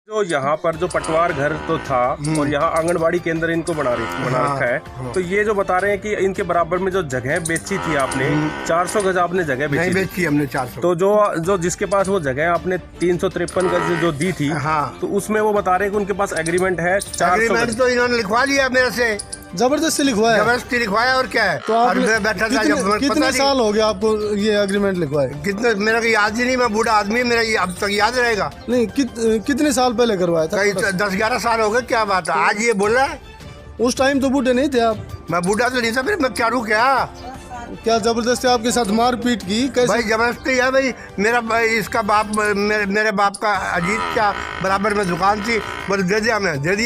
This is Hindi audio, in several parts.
जो यहाँ पर जो पटवार घर तो था और यहाँ आंगनबाड़ी केंद्र इनको बना रखा है, तो ये जो बता रहे हैं कि इनके बराबर में जो जगह बेची थी आपने 400 गज आपने जगह नहीं बेची हमने 400। तो जो जिसके पास वो जगह आपने 353 गज जो दी थी, तो उसमें वो बता रहे हैं कि उनके पास एग्रीमेंट है 400 गज। तो इन्होंने लिखवा लिया मेरे से, जबरदस्ती लिखवाया। जबरदस्ती लिखवाया और क्या है। तो आपने बैठा था कितने साल हो गए आपको ये एग्रीमेंट लिखवाए? कितने, मेरा याद ही नहीं, मैं बूढ़ा आदमी, मेरा ये अब तक याद रहेगा। नहीं कितने साल पहले करवाया था? 10-11 साल हो गए। क्या बात है, आज ये बोल रहा है? उस टाइम तो बूढ़े नहीं थे आप। मैं बूढ़ा तो नहीं था, फिर मैं क्या रू क्या जबरदस्ती आपके साथ मारपीट की? कैसे? भाई जबरदस्ती है भाई। मेरा इसका बाप, मेरे बाप का अजीज क्या बराबर में दुकान थी, बोले दे दिया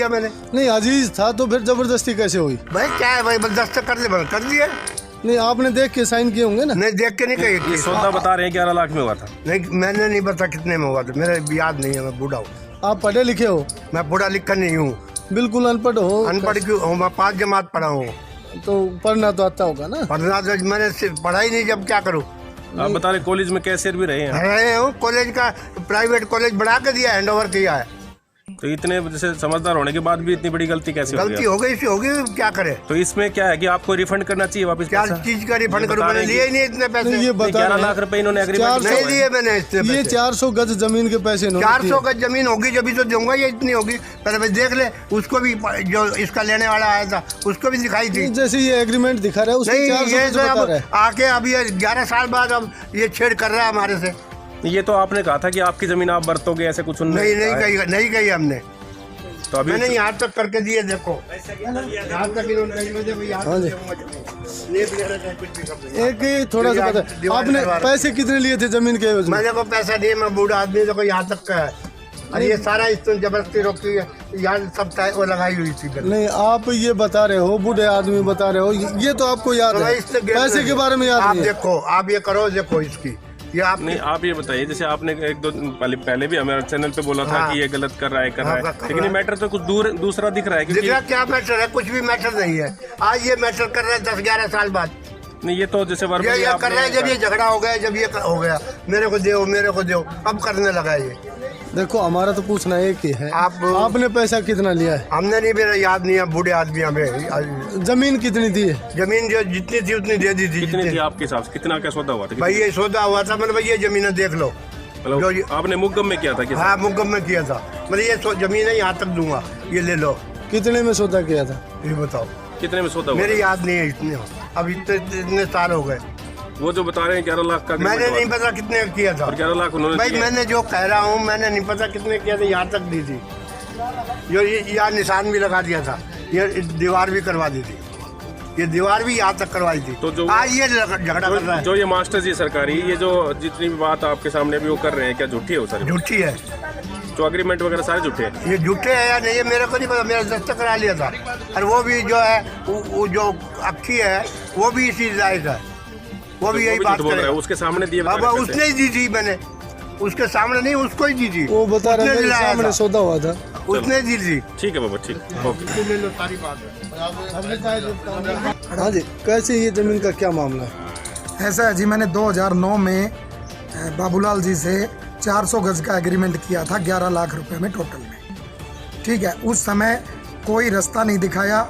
मैंने। नहीं अजीज था तो फिर जबरदस्ती कैसे हुई? भाई क्या है भाई, बस दस्तखत कर दिए। नहीं आपने देख के साइन किए होंगे ना? नहीं देख के नहीं कही। ये सौदा बता रहे हैं 11 लाख में हुआ था। नहीं मैंने नहीं पता कितने में हुआ था, मेरा याद नहीं है, मैं बूढ़ा हूँ। आप पढ़े लिखे हो? मैं पढ़ा लिखा नहीं हूँ। बिल्कुल अनपढ़ हो? अनपढ़ क्यों हूँ, मैं 5 जमात पढ़ा हूँ। तो पढ़ना तो आता होगा ना? पढ़ना तो मैंने पढ़ा ही नहीं, जब क्या करूँ। आप बता रहे कॉलेज में कैशियर भी रहे हूँ, कॉलेज का प्राइवेट कॉलेज बढ़ा के दिया, हैंडओवर किया है। तो इतने जैसे समझदार होने के बाद भी इतनी बड़ी गलती कैसे गलती हो गई, होगी क्या करे। तो इसमें क्या है कि आपको रिफंड करना चाहिए वापस? क्या चीज का रिफंड करूँ, मैंने लिए ही नहीं इतने पैसे। ये बता 11 लाख रुपए इन्होंने एग्रीमेंट नहीं लिए मैंने इतने पैसे। ये 400 गज जमीन के पैसे 400 गज जमीन होगी जब तो दूंगा, ये इतनी होगी। पहले मैं देख ले, उसको भी जो इसका लेने वाला आया था उसको भी दिखाई थी। जैसे ये एग्रीमेंट दिखा रहा है उसमें 400 गज बता रहा है। आके अब ये 11 साल बाद अब ये छेड़ कर रहा है हमारे से। ये तो आपने कहा था कि आपकी जमीन आप बरतोगे, ऐसे कुछ नहीं कही हमने। तो अभी मैंने यहाँ तक करके दिए, देखो यहाँ तक एक थोड़ा सा पता, आपने पैसे कितने लिए थे जमीन के? मैंने को पैसा दिए, मैं बूढ़ा आदमी, देखो यहाँ तक का है। अरे ये सारा इसने जबरदस्ती रोकी है, यार सब वो लगाई हुई थी। नहीं आप ये बता रहे हो, बूढ़े आदमी बता रहे हो, ये तो आपको याद है, पैसे के बारे में याद नहीं है। देखो आप ये करो, देखो इसकी ये आप नहीं, आप ये बताइए, जैसे आपने 1-2 दिन पहले भी हमारे चैनल पे बोला था कि ये गलत कर रहा है, लेकिन ये मैटर तो कुछ दूसरा दिख रहा है। दिख रहा क्या मैटर है? कुछ भी मैटर नहीं है। आज ये मैटर कर रहे हैं 10-11 साल बाद। नहीं ये तो जैसे ये कर रहे हैं जब ये झगड़ा हो गया, जब ये हो गया, मेरे को दो, अब करने लगा ये। देखो हमारा तो पूछना एक ही है, आपने पैसा कितना लिया है? हमने नहीं, मेरा याद नहीं है, बूढ़े आदमी हमें। जमीन कितनी थी? जमीन जो जितनी थी उतनी दे दी थी। कितनी थी आपके हिसाब से? कितना क्या सौदा हुआ था? भाई ये सौदा हुआ था, मतलब ये जमीन देख लो। मतलब आपने मुकदम में किया था? हाँ मुकदम में किया था, मतलब ये जमीन है यहाँ तक दूंगा, ये ले लो। कितने में सौदा किया था ये बताओ? कितने में सौदा? मेरी याद नहीं है इतने, अब इतने साल हो गए। वो जो बता रहे हैं 11 लाख का, मैंने नहीं पता कितने किया था। 11 लाख उन्होंने भाई मैंने जो कह रहा हूँ, मैंने नहीं पता कितने किया था, यहाँ तक दी थी। जो यहाँ निशान भी लगा दिया था, ये दीवार भी करवा दी थी, ये दीवार भी यहाँ तक करवाई थी। तो जो आज ये झगड़ा कर रहा है, जो ये मास्टर जी सरकारी, ये जो जितनी भी बात आपके सामने भी वो कर रहे हैं, क्या झूठी है वो सारी? झूठी है। जो एग्रीमेंट वगैरह सारे झूठे हैं? ये झूठे है या नहीं है मेरे को नहीं पता, मेरा दस्तखत करा लिया था। और वो भी जो है, वो जो अक्खी है वो भी इसी लायक है, वो भी यही बात कर रहा है। उसके सामने दिए? अब उसने ही दी थी, मैंने उसके सामने नहीं, उसको ही दी थी। वो बता रहे हैं सामने सौदा हुआ था, उसने दी थी। ठीक है बाबा, ठीक, ओके। ले लो सारी बात। हाँ जी, कैसे ये जमीन का क्या मामला है? ऐसा है जी, मैंने 2009 में बाबूलाल जी से 400 गज का एग्रीमेंट किया था 11 लाख रुपए में टोटल में। ठीक है, उस समय कोई रास्ता नहीं दिखाया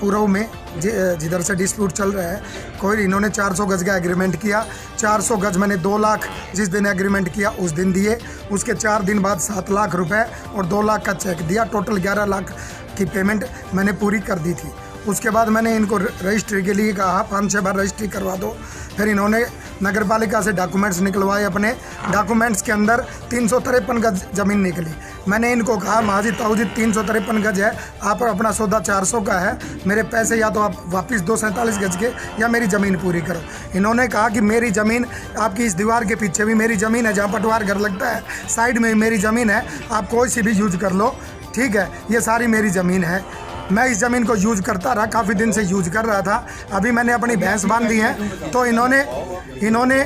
पूर्व में, जिधर से डिस्प्यूट चल रहा है, कोई इन्होंने 400 गज का एग्रीमेंट किया। 400 गज मैंने 2 लाख जिस दिन एग्रीमेंट किया उस दिन दिए, उसके 4 दिन बाद 7 लाख रुपए और 2 लाख का चेक दिया। टोटल 11 लाख की पेमेंट मैंने पूरी कर दी थी। उसके बाद मैंने इनको रजिस्ट्री के लिए कहा, 5-6 बार रजिस्ट्री करवा दो। फिर इन्होंने नगर पालिका से डॉक्यूमेंट्स निकलवाए, अपने डॉक्यूमेंट्स के अंदर 353 गज ज़मीन निकली। मैंने इनको कहा, महाजी ताऊ जी 353 गज है, आप अपना सौदा 400 का है, मेरे पैसे या तो आप वापस 247 गज के या मेरी ज़मीन पूरी करो। इन्होंने कहा कि मेरी ज़मीन, आपकी इस दीवार के पीछे भी मेरी ज़मीन है, जहाँ पटवार घर लगता है साइड में मेरी ज़मीन है, आप कोई सी भी यूज कर लो, ठीक है, ये सारी मेरी ज़मीन है। मैं इस ज़मीन को यूज करता रहा, काफ़ी दिन से यूज कर रहा था। अभी मैंने अपनी भैंस बांध दी है, तो इन्होंने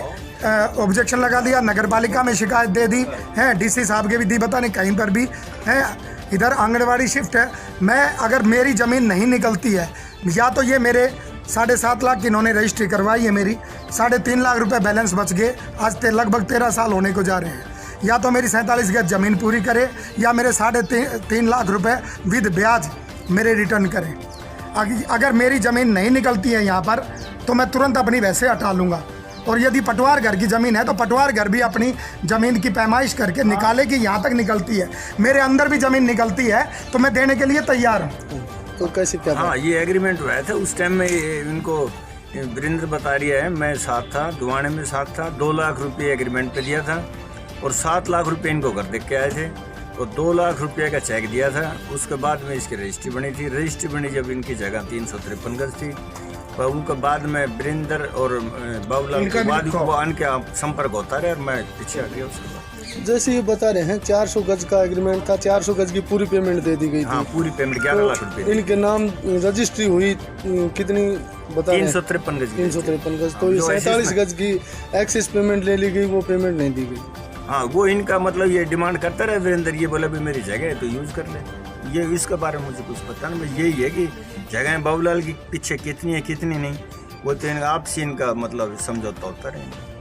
ऑब्जेक्शन लगा दिया, नगर पालिका में शिकायत दे दी है, डीसी साहब के भी दी, पता नहीं कहीं पर भी है। इधर आंगनबाड़ी शिफ्ट है। मैं अगर मेरी ज़मीन नहीं निकलती है, या तो ये मेरे 7.5 लाख की इन्होंने रजिस्ट्री करवाई है, मेरी 3.5 लाख रुपए बैलेंस बच गए, आज लगभग 13 साल होने को जा रहे हैं। या तो मेरी 47 गज ज़मीन पूरी करे या मेरे 3.5 लाख रुपए विद ब्याज मेरे रिटर्न करें। अगर मेरी ज़मीन नहीं निकलती है यहाँ पर तो मैं तुरंत अपनी वैसे हटा लूँगा। और यदि पटवार घर की ज़मीन है तो पटवार घर भी अपनी ज़मीन की पैमाइश करके निकाले कि यहाँ तक निकलती है। मेरे अंदर भी ज़मीन निकलती है तो मैं देने के लिए तैयार हूँ। तो कैसे क्या हाँ, ये एग्रीमेंट हुआ था उस टाइम में। इनको वीरेंद्र बता रहा है, मैं साथ था, दुआने में साथ था। 2 लाख रुपये एग्रीमेंट पे दिया था और 7 लाख रुपये इनको घर देख के आए थे और 2 लाख रुपये का चेक दिया था। उसके बाद में इसकी रजिस्ट्री बनी थी। रजिस्ट्री बनी जब इनकी जगह 353 गज थी, पर उनके बाद में वीरेंद्र और बाबूलाल के बाद वो उनके संपर्क होता रहा और मैं पीछे आ गया उसके बाद। जैसे ये बता रहे हैं 400 गज का एग्रीमेंट था, 400 गज की पूरी पेमेंट दे दी गई थी। हाँ, पूरी पेमेंट 11 लाख रुपये। इनके नाम रजिस्ट्री हुई कितनी बता रहे हैं? 353 गज। 353 गज। तो ये 47 गज की एक्सेस पेमेंट ले ली गई, वो पेमेंट नहीं दी गई। हाँ, वो इनका मतलब ये डिमांड करता रहे वीरेंद्र, ये बोला भी मेरी जगह है तो यूज़ कर ले। ये इसके बारे में मुझे कुछ पता नहीं, यही है कि जगह बाबूलाल की पीछे कितनी है कितनी नहीं, वो तो आपसी इनका मतलब समझौता होता रहे।